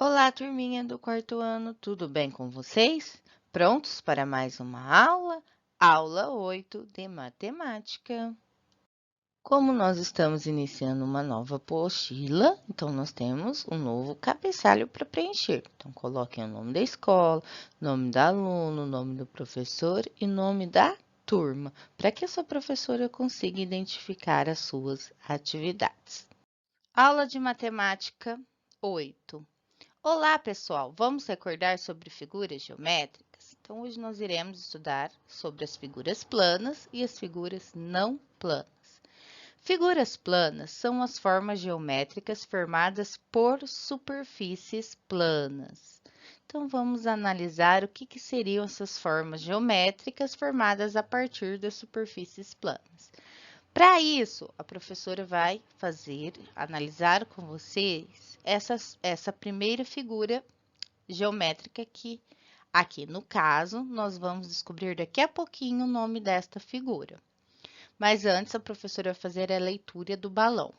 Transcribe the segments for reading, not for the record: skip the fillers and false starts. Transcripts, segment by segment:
Olá, turminha do quarto ano, tudo bem com vocês? Prontos para mais uma aula? Aula 8 de matemática. Como nós estamos iniciando uma nova apostila, então nós temos um novo cabeçalho para preencher. Então, coloquem o nome da escola, nome do aluno, nome do professor e nome da turma, para que a sua professora consiga identificar as suas atividades. Aula de matemática 8. Olá, pessoal! Vamos recordar sobre figuras geométricas? Então, hoje nós iremos estudar sobre as figuras planas e as figuras não planas. Figuras planas são as formas geométricas formadas por superfícies planas. Então, vamos analisar o que seriam essas formas geométricas formadas a partir das superfícies planas. Para isso, a professora vai analisar com vocês essa primeira figura geométrica que, aqui no caso, nós vamos descobrir daqui a pouquinho o nome desta figura. Mas antes, a professora vai fazer a leitura do balão.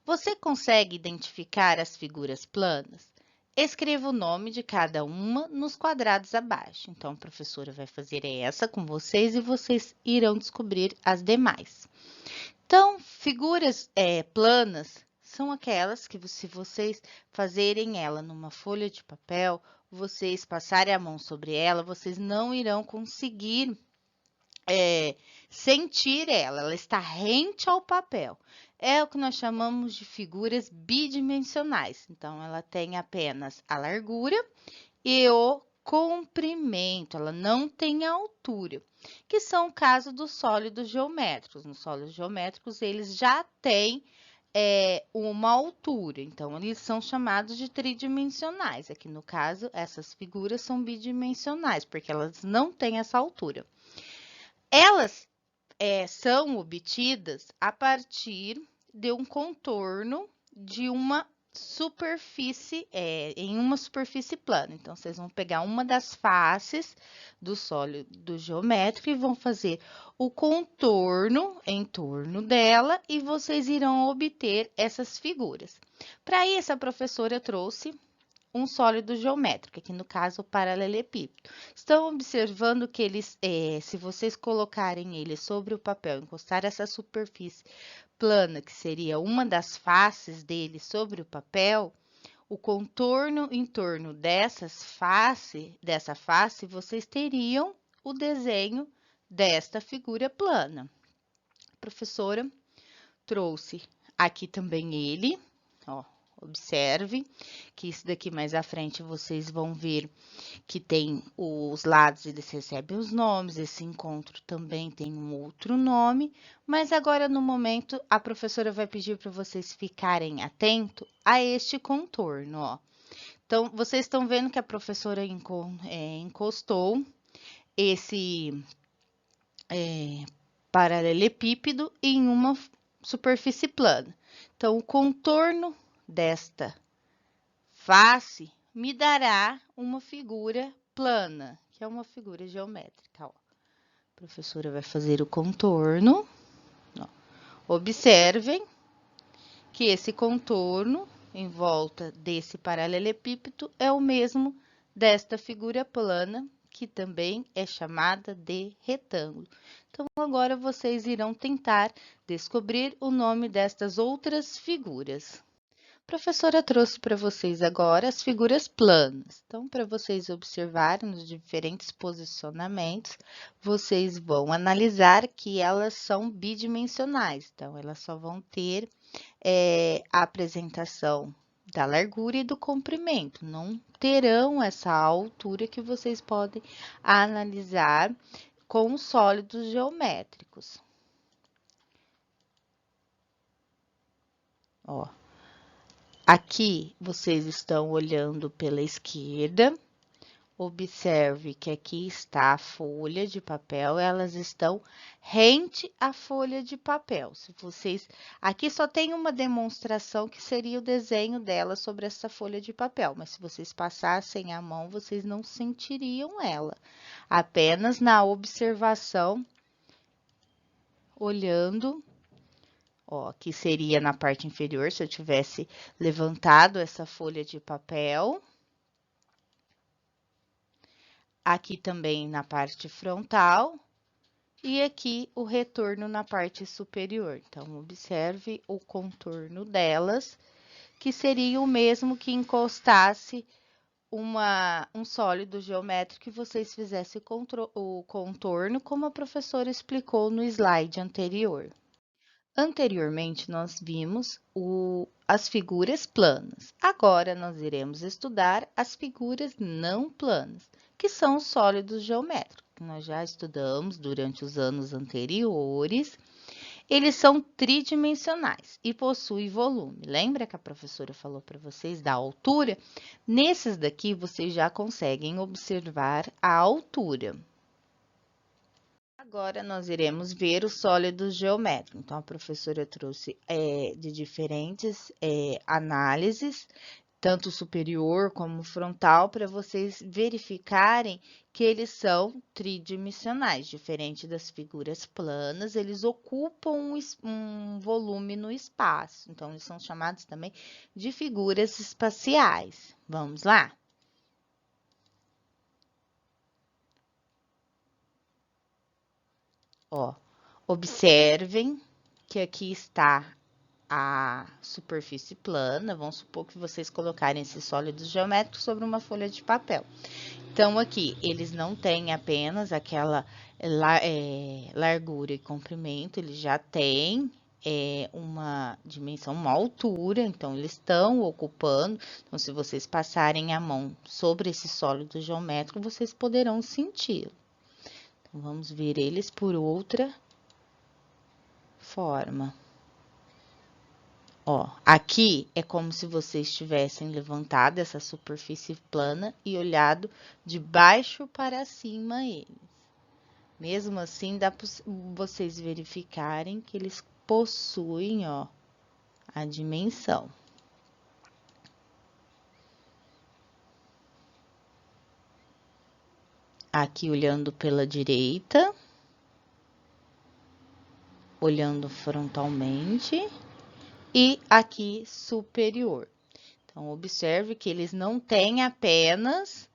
Você consegue identificar as figuras planas? Escreva o nome de cada uma nos quadrados abaixo. Então, a professora vai fazer essa com vocês e vocês irão descobrir as demais. Então, figuras planas são aquelas que, se vocês fazerem ela numa folha de papel, vocês passarem a mão sobre ela, vocês não irão conseguir sentir ela está rente ao papel. É o que nós chamamos de figuras bidimensionais. Então, ela tem apenas a largura e o comprimento, ela não tem altura, que são o caso dos sólidos geométricos. Nos sólidos geométricos, eles já têm uma altura, então eles são chamados de tridimensionais. Aqui no caso, essas figuras são bidimensionais, porque elas não têm essa altura. Elas são obtidas a partir de um contorno de uma superfície, em uma superfície plana. Então, vocês vão pegar uma das faces do sólido geométrico e vão fazer o contorno em torno dela e vocês irão obter essas figuras. Para isso, a professora trouxe um sólido geométrico, aqui no caso o paralelepípedo. Estão observando que eles, se vocês colocarem ele sobre o papel, encostar essa superfície plana, que seria uma das faces dele sobre o papel, o contorno em torno dessa face, vocês teriam o desenho desta figura plana. A professora trouxe aqui também ele, ó. Observe que isso daqui mais à frente vocês vão ver que tem os lados, eles recebem os nomes, esse encontro também tem um outro nome, mas agora no momento a professora vai pedir para vocês ficarem atentos a este contorno, ó. Então, vocês estão vendo que a professora encostou esse paralelepípedo em uma superfície plana. Então, o contorno desta face me dará uma figura plana, que é uma figura geométrica. Ó. A professora vai fazer o contorno. Ó. Observem que esse contorno em volta desse paralelepípedo é o mesmo desta figura plana, que também é chamada de retângulo. Então, agora vocês irão tentar descobrir o nome destas outras figuras. A professora trouxe para vocês agora as figuras planas. Então, para vocês observarem os diferentes posicionamentos, vocês vão analisar que elas são bidimensionais. Então, elas só vão ter a apresentação da largura e do comprimento. Não terão essa altura que vocês podem analisar com os sólidos geométricos. Ó. Aqui, vocês estão olhando pela esquerda. Observe que aqui está a folha de papel, elas estão rente à folha de papel. Se vocês, aqui só tem uma demonstração que seria o desenho dela sobre essa folha de papel, mas se vocês passassem a mão, vocês não sentiriam ela. Apenas na observação, olhando, Ó, aqui seria na parte inferior, se eu tivesse levantado essa folha de papel. Aqui também na parte frontal. E aqui o retorno na parte superior. Então, observe o contorno delas, que seria o mesmo que encostasse um sólido geométrico e vocês fizessem o contorno, como a professora explicou no slide anterior. Anteriormente, nós vimos as figuras planas. Agora, nós iremos estudar as figuras não planas, que são os sólidos geométricos, que nós já estudamos durante os anos anteriores. Eles são tridimensionais e possuem volume. Lembra que a professora falou para vocês da altura? Nesses daqui, vocês já conseguem observar a altura. Agora, nós iremos ver os sólidos geométricos. Então, a professora trouxe de diferentes análises, tanto superior como frontal, para vocês verificarem que eles são tridimensionais. Diferente das figuras planas, eles ocupam um volume no espaço. Então, eles são chamados também de figuras espaciais. Vamos lá? Ó, observem que aqui está a superfície plana. Vamos supor que vocês colocarem esses sólidos geométricos sobre uma folha de papel. Então, aqui, eles não têm apenas aquela largura e comprimento, eles já têm uma dimensão, uma altura, então, eles estão ocupando. Então, se vocês passarem a mão sobre esse sólido geométrico, vocês poderão senti-lo. Então, vamos ver eles por outra forma. Ó, aqui é como se vocês tivessem levantado essa superfície plana e olhado de baixo para cima eles. Mesmo assim, dá para vocês verificarem que eles possuem, ó, a dimensão. Aqui olhando pela direita, olhando frontalmente, e aqui superior. Então, observe que eles não têm apenas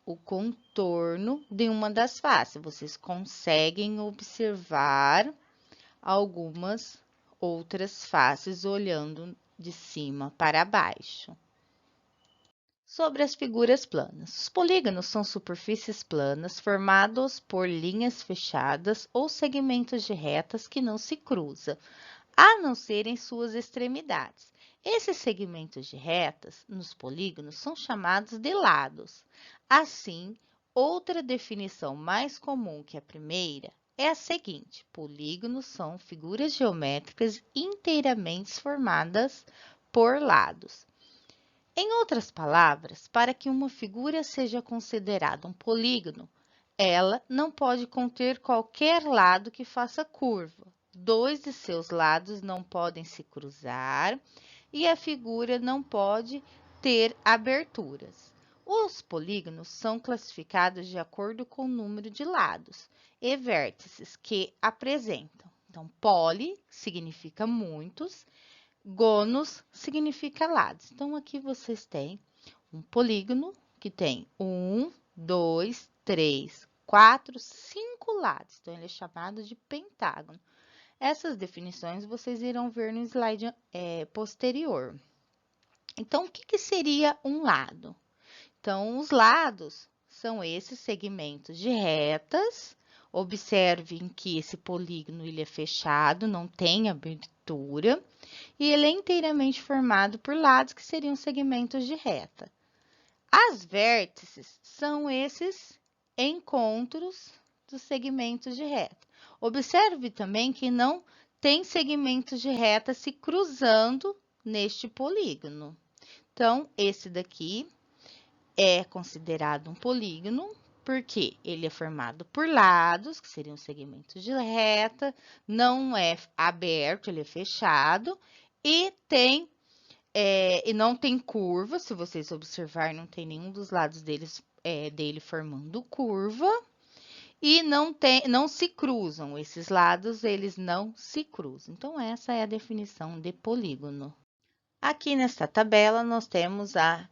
o contorno de uma das faces. Vocês conseguem observar algumas outras faces olhando de cima para baixo. Sobre as figuras planas. Os polígonos são superfícies planas formadas por linhas fechadas ou segmentos de retas que não se cruzam, a não ser em suas extremidades. Esses segmentos de retas nos polígonos são chamados de lados. Assim, outra definição mais comum que a primeira é a seguinte: polígonos são figuras geométricas inteiramente formadas por lados. Em outras palavras, para que uma figura seja considerada um polígono, ela não pode conter qualquer lado que faça curva. Dois de seus lados não podem se cruzar e a figura não pode ter aberturas. Os polígonos são classificados de acordo com o número de lados e vértices que apresentam. Então, poli significa muitos, gonos significa lados. Então, aqui vocês têm um polígono que tem 1, 2, 3, 4, 5 lados. Então, ele é chamado de pentágono. Essas definições vocês irão ver no slide posterior. Então, o que seria um lado? Então, os lados são esses segmentos de retas. Observem que esse polígono ele é fechado, não tem abertura, e ele é inteiramente formado por lados que seriam segmentos de reta. As vértices são esses encontros dos segmentos de reta. Observe também que não tem segmentos de reta se cruzando neste polígono. Então, esse daqui é considerado um polígono porque ele é formado por lados, que seriam segmentos de reta, não é aberto, ele é fechado, e não tem curva. Se vocês observarem, não tem nenhum dos lados dele formando curva. e não se cruzam. Esses lados, eles não se cruzam. Então, essa é a definição de polígono. Aqui nesta tabela, nós temos a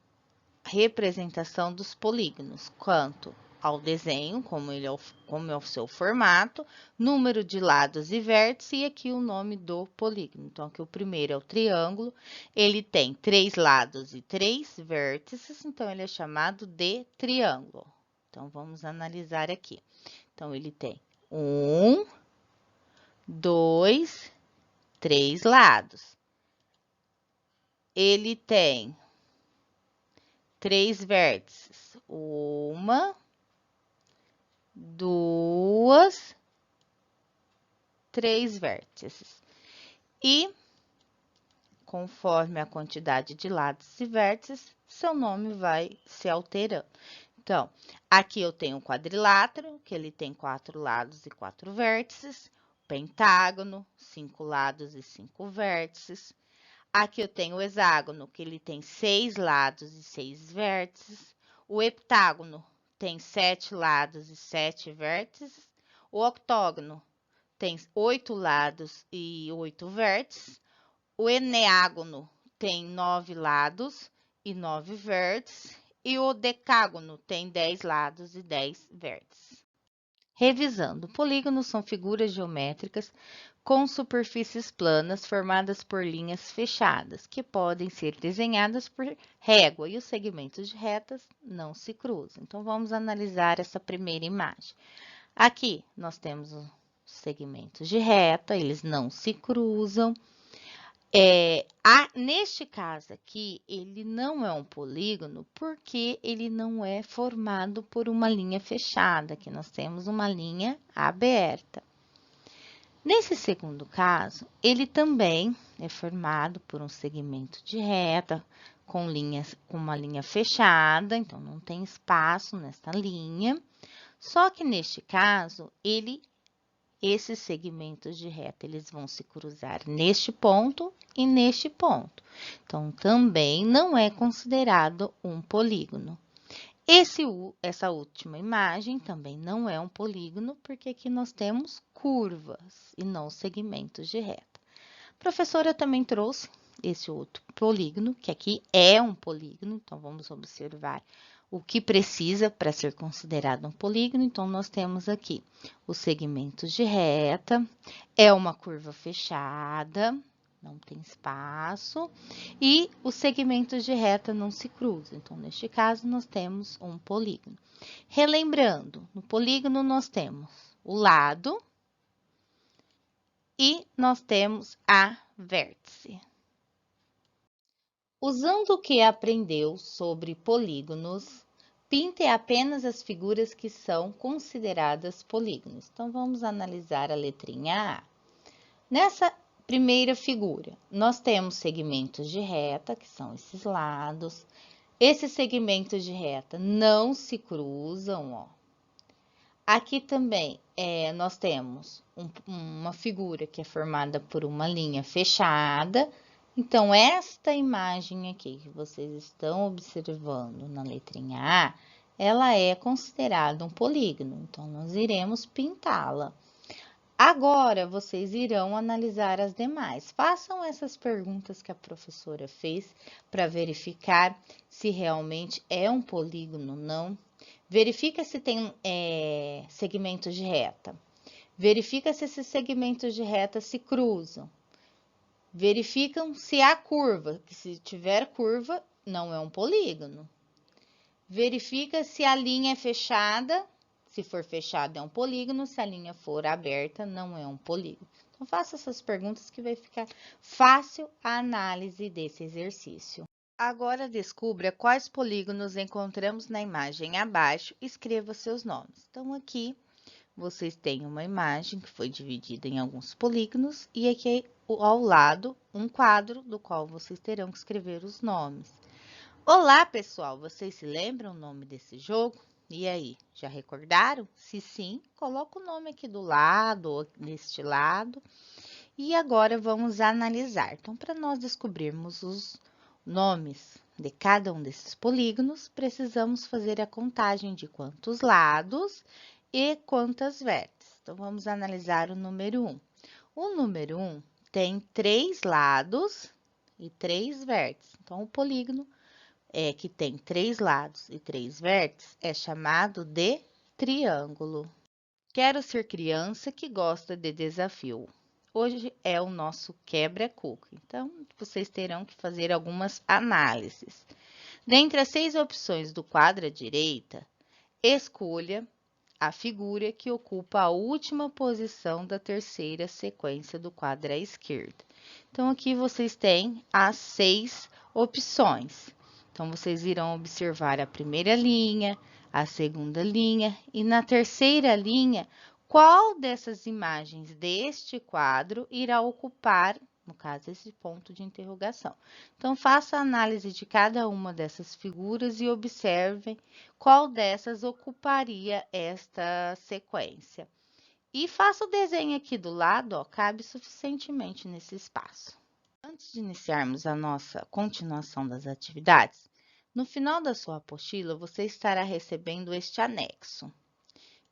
representação dos polígonos, quanto ao desenho, como é o seu formato, número de lados e vértices, e aqui o nome do polígono. Então, aqui o primeiro é o triângulo, ele tem 3 lados e 3 vértices, então ele é chamado de triângulo. Então, vamos analisar aqui. Então, ele tem 1, 2, 3 lados. Ele tem 3 vértices. 1, 2, 3 vértices. E, conforme a quantidade de lados e vértices, seu nome vai se alterando. Então, aqui eu tenho o quadrilátero, que ele tem 4 lados e 4 vértices. Pentágono, 5 lados e 5 vértices. Aqui eu tenho o hexágono, que ele tem 6 lados e 6 vértices. O heptágono tem 7 lados e 7 vértices. O octógono tem 8 lados e 8 vértices. O eneágono tem 9 lados e 9 vértices. E o decágono tem 10 lados e 10 vértices. Revisando, polígonos são figuras geométricas com superfícies planas formadas por linhas fechadas, que podem ser desenhadas por régua, e os segmentos de retas não se cruzam. Então, vamos analisar essa primeira imagem. Aqui, nós temos os segmentos de reta, eles não se cruzam. Neste caso aqui, ele não é um polígono porque ele não é formado por uma linha fechada, aqui nós temos uma linha aberta. Nesse segundo caso, ele também é formado por um segmento de reta com uma linha fechada, então não tem espaço nessa linha. Só que neste caso, esses segmentos de reta, eles vão se cruzar neste ponto e neste ponto. Então, também não é considerado um polígono. Essa última imagem também não é um polígono, porque aqui nós temos curvas e não segmentos de reta. A professora também trouxe esse outro polígono, que aqui é um polígono, então vamos observar o que precisa para ser considerado um polígono. Então, nós temos aqui os segmentos de reta, é uma curva fechada, não tem espaço, e os segmentos de reta não se cruzam. Então, neste caso, nós temos um polígono. Relembrando, no polígono nós temos o lado e nós temos a vértice. Usando o que aprendeu sobre polígonos, pinte apenas as figuras que são consideradas polígonos. Então, vamos analisar a letrinha A. Nessa primeira figura, nós temos segmentos de reta, que são esses lados. Esses segmentos de reta não se cruzam, ó. Aqui também, nós temos uma figura que é formada por uma linha fechada. Então, esta imagem aqui que vocês estão observando na letrinha A, ela é considerada um polígono. Então, nós iremos pintá-la. Agora, vocês irão analisar as demais. Façam essas perguntas que a professora fez para verificar se realmente é um polígono ou não. Verifica se tem segmentos de reta. Verifica se esses segmentos de reta se cruzam. Verificam se há curva, que se tiver curva, não é um polígono. Verifica se a linha é fechada. Se for fechada, é um polígono. Se a linha for aberta, não é um polígono. Então, faça essas perguntas que vai ficar fácil a análise desse exercício. Agora, descubra quais polígonos encontramos na imagem abaixo e escreva seus nomes. Então, aqui, vocês têm uma imagem que foi dividida em alguns polígonos e aqui ao lado um quadro do qual vocês terão que escrever os nomes. Olá, pessoal! Vocês se lembram o nome desse jogo? E aí, já recordaram? Se sim, coloca o nome aqui do lado ou neste lado. E agora vamos analisar. Então, para nós descobrirmos os nomes de cada um desses polígonos, precisamos fazer a contagem de quantos lados e quantas vértices. Então, vamos analisar o número 1. O número 1 tem 3 lados e 3 vértices. Então, o polígono que tem 3 lados e 3 vértices é chamado de triângulo. Quero ser criança que gosta de desafio. Hoje é o nosso quebra-coco. Então, vocês terão que fazer algumas análises. Dentre as 6 opções do quadro à direita, escolha a figura que ocupa a última posição da terceira sequência do quadro à esquerda. Então, aqui vocês têm as 6 opções. Então, vocês irão observar a primeira linha, a segunda linha e na terceira linha, qual dessas imagens deste quadro irá ocupar, no caso, esse ponto de interrogação. Então, faça a análise de cada uma dessas figuras e observem qual dessas ocuparia esta sequência. E faça o desenho aqui do lado, ó, cabe suficientemente nesse espaço. Antes de iniciarmos a nossa continuação das atividades, no final da sua apostila, você estará recebendo este anexo,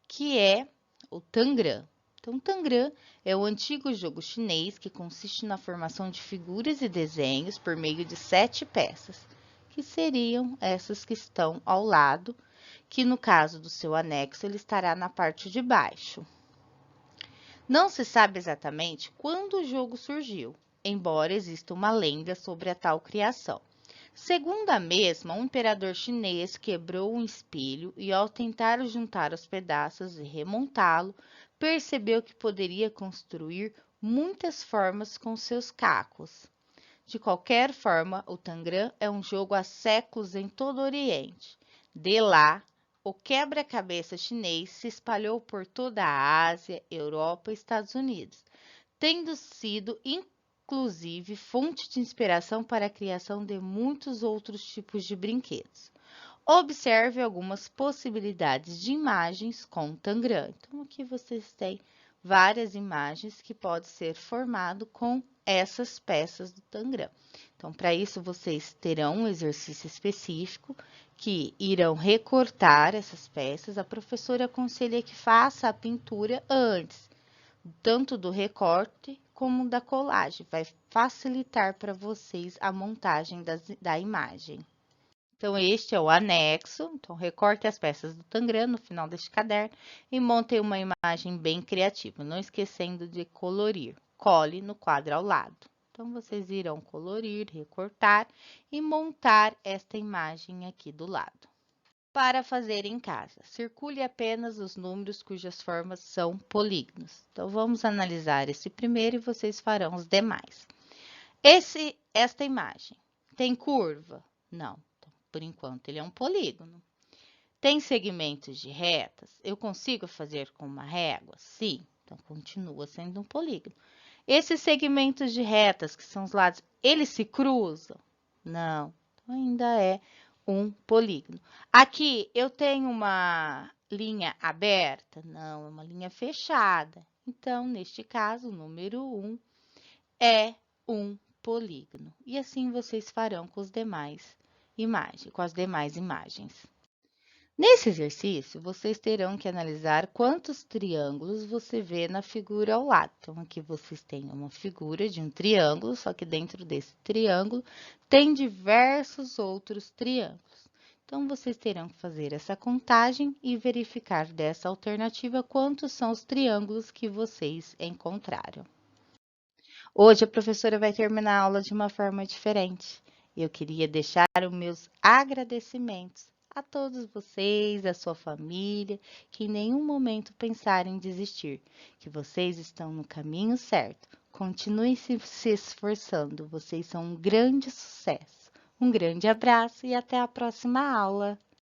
que é o Tangram. Então, o Tangram é o antigo jogo chinês que consiste na formação de figuras e desenhos por meio de 7 peças, que seriam essas que estão ao lado, que no caso do seu anexo, ele estará na parte de baixo. Não se sabe exatamente quando o jogo surgiu, embora exista uma lenda sobre a tal criação. Segundo a mesma, um imperador chinês quebrou um espelho e, ao tentar juntar os pedaços e remontá-lo, percebeu que poderia construir muitas formas com seus cacos. De qualquer forma, o Tangram é um jogo há séculos em todo o Oriente. De lá, o quebra-cabeça chinês se espalhou por toda a Ásia, Europa e Estados Unidos, tendo sido inclusive fonte de inspiração para a criação de muitos outros tipos de brinquedos. Observe algumas possibilidades de imagens com o Tangram. Então, aqui vocês têm várias imagens que podem ser formado com essas peças do Tangram. Então, para isso, vocês terão um exercício específico que irão recortar essas peças. A professora aconselha que faça a pintura antes, tanto do recorte como da colagem. Vai facilitar para vocês a montagem da imagem. Então, este é o anexo. Então, recorte as peças do Tangram no final deste caderno e monte uma imagem bem criativa, não esquecendo de colorir. Cole no quadro ao lado. Então, vocês irão colorir, recortar e montar esta imagem aqui do lado. Para fazer em casa, circule apenas os números cujas formas são polígonos. Então, vamos analisar esse primeiro e vocês farão os demais. Esta imagem tem curva? Não. Por enquanto, ele é um polígono. Tem segmentos de retas? Eu consigo fazer com uma régua? Sim, então continua sendo um polígono. Esses segmentos de retas, que são os lados, eles se cruzam? Não, então ainda é um polígono. Aqui, eu tenho uma linha aberta? Não, é uma linha fechada. Então, neste caso, o número 1 é um polígono. E assim vocês farão com os demais com as demais imagens. Nesse exercício, vocês terão que analisar quantos triângulos você vê na figura ao lado. Então, aqui vocês têm uma figura de um triângulo, só que dentro desse triângulo tem diversos outros triângulos. Então, vocês terão que fazer essa contagem e verificar dessa alternativa quantos são os triângulos que vocês encontraram. Hoje, a professora vai terminar a aula de uma forma diferente. Eu queria deixar os meus agradecimentos a todos vocês, a sua família, que em nenhum momento pensaram em desistir, que vocês estão no caminho certo. Continuem se esforçando, vocês são um grande sucesso. Um grande abraço e até a próxima aula!